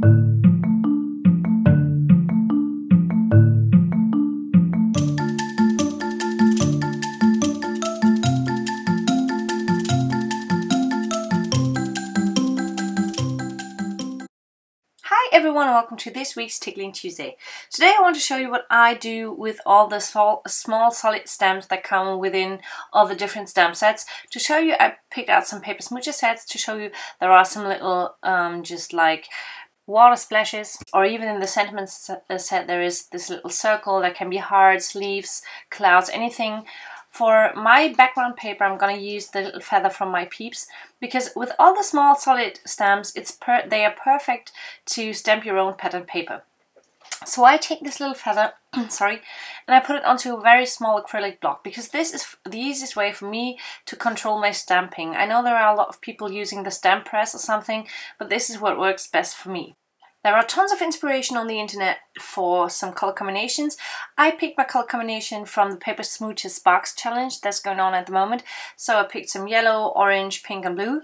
Hi everyone, and welcome to this week's Tickling Tuesday. Today I want to show you what I do with all the small solid stamps that come within all the different stamp sets. To show you, I picked out some paper smooches sets to show you there are some little just like water splashes, or even in the sentiments set there is this little circle that can be hearts, leaves, clouds, anything. For my background paper, I'm going to use the little feather from my Peeps, because with all the small solid stamps, they are perfect to stamp your own pattern paper. So I take this little feather, sorry, and I put it onto a very small acrylic block, because this is the easiest way for me to control my stamping. I know there are a lot of people using the stamp press or something, but this is what works best for me. There are tons of inspiration on the internet for some color combinations. I picked my color combination from the Paper Smooches Sparks challenge that's going on at the moment. So I picked some yellow, orange, pink and blue.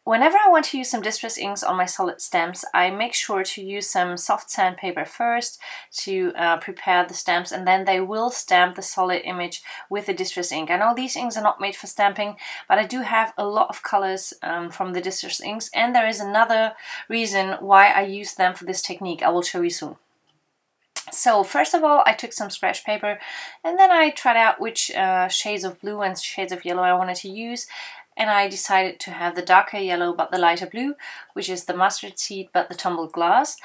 Whenever I want to use some distress inks on my solid stamps, I make sure to use some soft sandpaper first to prepare the stamps, and then they will stamp the solid image with the distress ink. I know these inks are not made for stamping, but I do have a lot of colors from the distress inks, and there is another reason why I use them for this technique. I will show you soon. So first of all, I took some scratch paper, and then I tried out which shades of blue and shades of yellow I wanted to use. And I decided to have the darker yellow but the lighter blue, which is the mustard seed but the tumbled glass.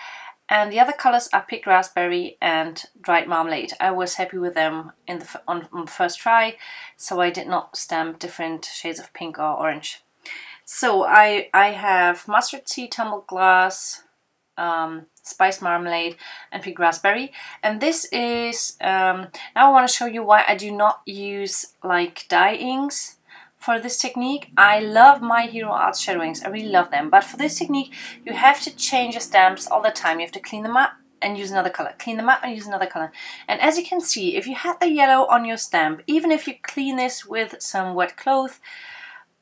And the other colors are picked raspberry and dried marmalade. I was happy with them on the first try, so I did not stamp different shades of pink or orange. So I have mustard seed, tumbled glass, spiced marmalade and picked raspberry. And this is, now I want to show you why I do not use like dye inks. For this technique, I love My Hero Art shadow inks, I really love them, but for this technique you have to change your stamps all the time. You have to clean them up and use another color, clean them up and use another color. And as you can see, if you had the yellow on your stamp, even if you clean this with some wet cloth,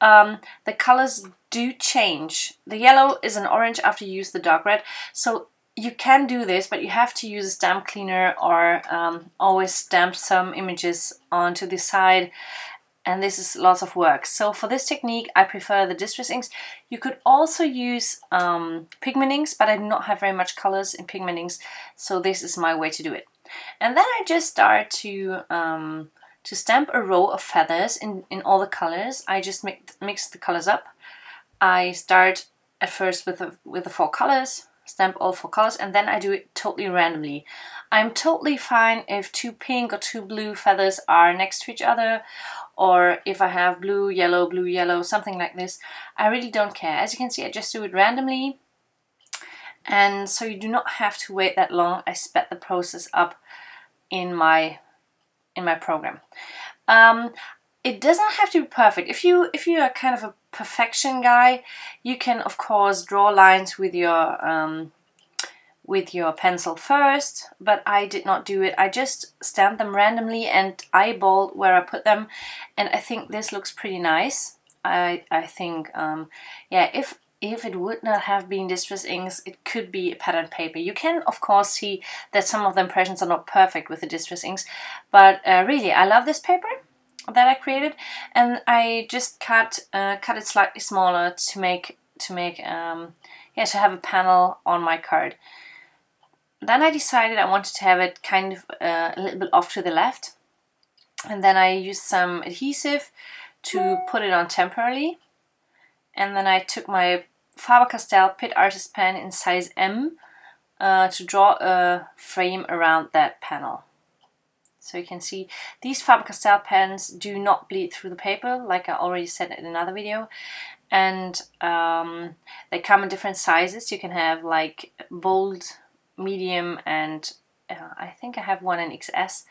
the colors do change. The yellow is an orange after you use the dark red, so you can do this, but you have to use a stamp cleaner or always stamp some images onto the side. And this is lots of work. So for this technique, I prefer the distress inks. You could also use pigment inks, but I do not have very much colors in pigment inks, so this is my way to do it. And then I just start to stamp a row of feathers in all the colors. I just mix the colors up. I start at first with the 4 colors, stamp all 4 colors, and then I do it totally randomly. I'm totally fine if 2 pink or 2 blue feathers are next to each other, or if I have blue, yellow, something like this. I really don't care. As you can see, I just do it randomly, and so you do not have to wait that long. I sped the process up in my program. It doesn't have to be perfect. If you are kind of a perfection guy, you can of course draw lines with your pencil first, but I did not do it. I just stamped them randomly and eyeballed where I put them, and I think this looks pretty nice. I think yeah, if it would not have been distress inks, it could be a pattern paper. You can of course see that some of the impressions are not perfect with the distress inks, but really I love this paper that I created, and I just cut it slightly smaller to make yeah, to have a panel on my card. Then I decided I wanted to have it kind of a little bit off to the left, and then I used some adhesive to put it on temporarily, and then I took my Faber-Castell Pit Artist pen in size M to draw a frame around that panel. So you can see these Faber-Castell pens do not bleed through the paper, like I already said in another video, and they come in different sizes. You can have like bold, medium, and I think I have one in XS.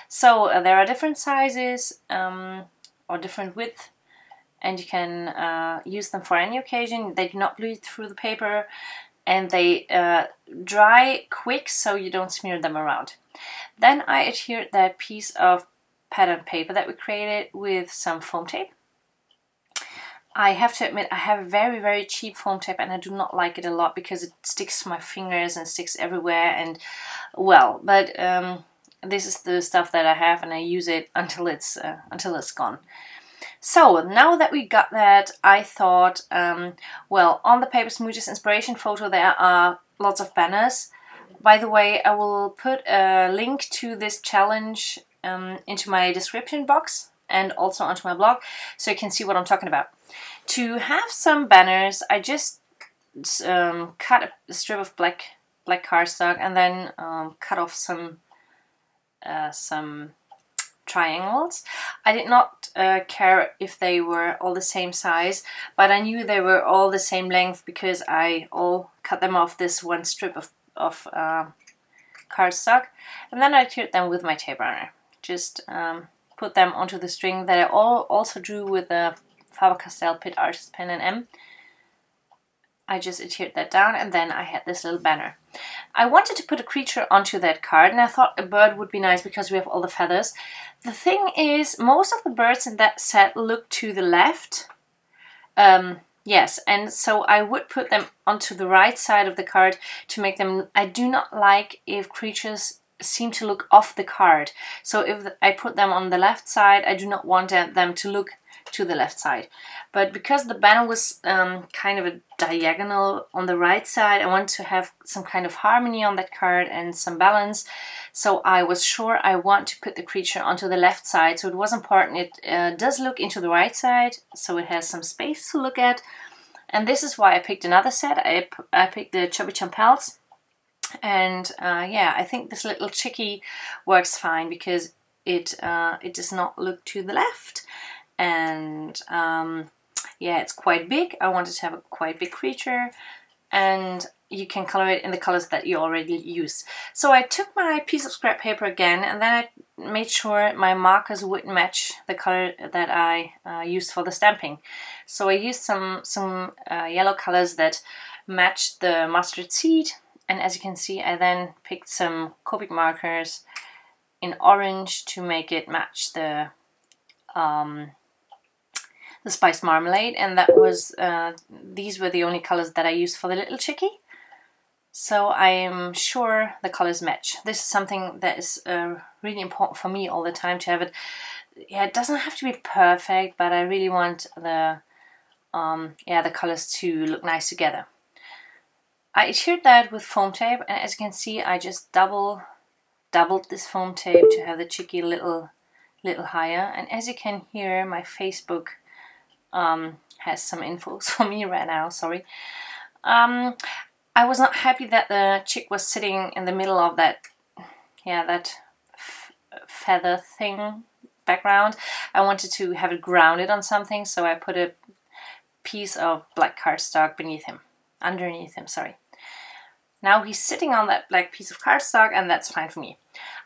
So there are different sizes or different width, and you can use them for any occasion. They do not bleed through the paper, and they dry quick, so you don't smear them around. Then I adhered that piece of pattern paper that we created with some foam tape. I have to admit I have a very cheap foam tape, and I do not like it a lot because it sticks to my fingers and sticks everywhere, and well, but this is the stuff that I have, and I use it until it's gone. So now that we got that, I thought, well, on the Paper Smooches inspiration photo there are lots of banners. By the way, I will put a link to this challenge into my description box and also onto my blog, so you can see what I'm talking about. To have some banners, I just cut a strip of black cardstock and then cut off some triangles. I did not care if they were all the same size, but I knew they were all the same length because I all cut them off this one strip of cardstock, and then I tiered them with my tape runner. Just put them onto the string that I also drew with a Faber-Castell Pitt Artist Pen and M. I just adhered that down, and then I had this little banner. I wanted to put a creature onto that card, and I thought a bird would be nice because we have all the feathers. The thing is, most of the birds in that set look to the left. Yes, and so I would put them onto the right side of the card to make them... I do not like if creatures seem to look off the card. So if I put them on the left side, I do not want them to look to the left side. But because the banner was kind of a diagonal on the right side, I want to have some kind of harmony on that card and some balance. So I was sure I want to put the creature onto the left side. So it was important it does look into the right side, so it has some space to look at. And this is why I picked another set. I picked the Chubby Champels. And yeah, I think this little chickie works fine because it does not look to the left. And yeah, it's quite big. I wanted to have a quite big creature, and you can color it in the colors that you already used. So I took my piece of scrap paper again, and then I made sure my markers would match the color that I used for the stamping. So I used some yellow colors that matched the mustard seed, and as you can see, I then picked some Copic markers in orange to make it match the spiced marmalade, and that was these were the only colors that I used for the little chickie. So I am sure the colors match. This is something that is really important for me all the time, to have it. Yeah, it doesn't have to be perfect, but I really want the yeah, the colors to look nice together. I adhered that with foam tape, and as you can see, I just doubled this foam tape to have the chickie a little higher. And as you can hear, my Facebook has some infos for me right now, sorry. I was not happy that the chick was sitting in the middle of that, yeah, that feather thing background. I wanted to have it grounded on something, so I put a piece of black cardstock underneath him, sorry. Now he's sitting on that black piece of cardstock, and that's fine for me.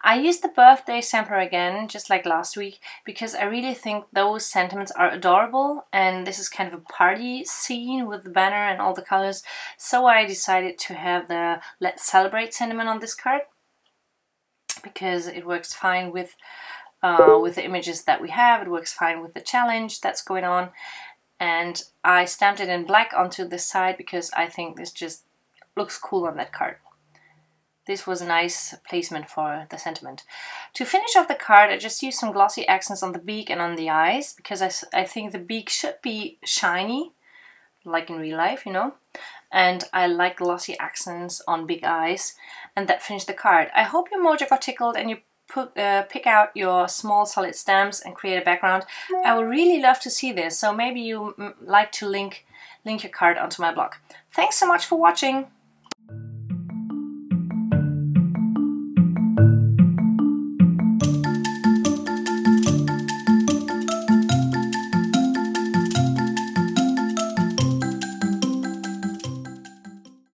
I used the birthday sampler again, just like last week, because I really think those sentiments are adorable, and this is kind of a party scene with the banner and all the colors. So I decided to have the Let's Celebrate sentiment on this card, because it works fine with the images that we have. It works fine with the challenge that's going on, and I stamped it in black onto this side because I think this just looks cool on that card. This was a nice placement for the sentiment. To finish off the card, I just used some glossy accents on the beak and on the eyes, because I think the beak should be shiny, like in real life, you know. And I like glossy accents on big eyes, and that finished the card. I hope your mojo got tickled and you pick out your small solid stamps and create a background. I would really love to see this, so maybe you like to link your card onto my blog. Thanks so much for watching!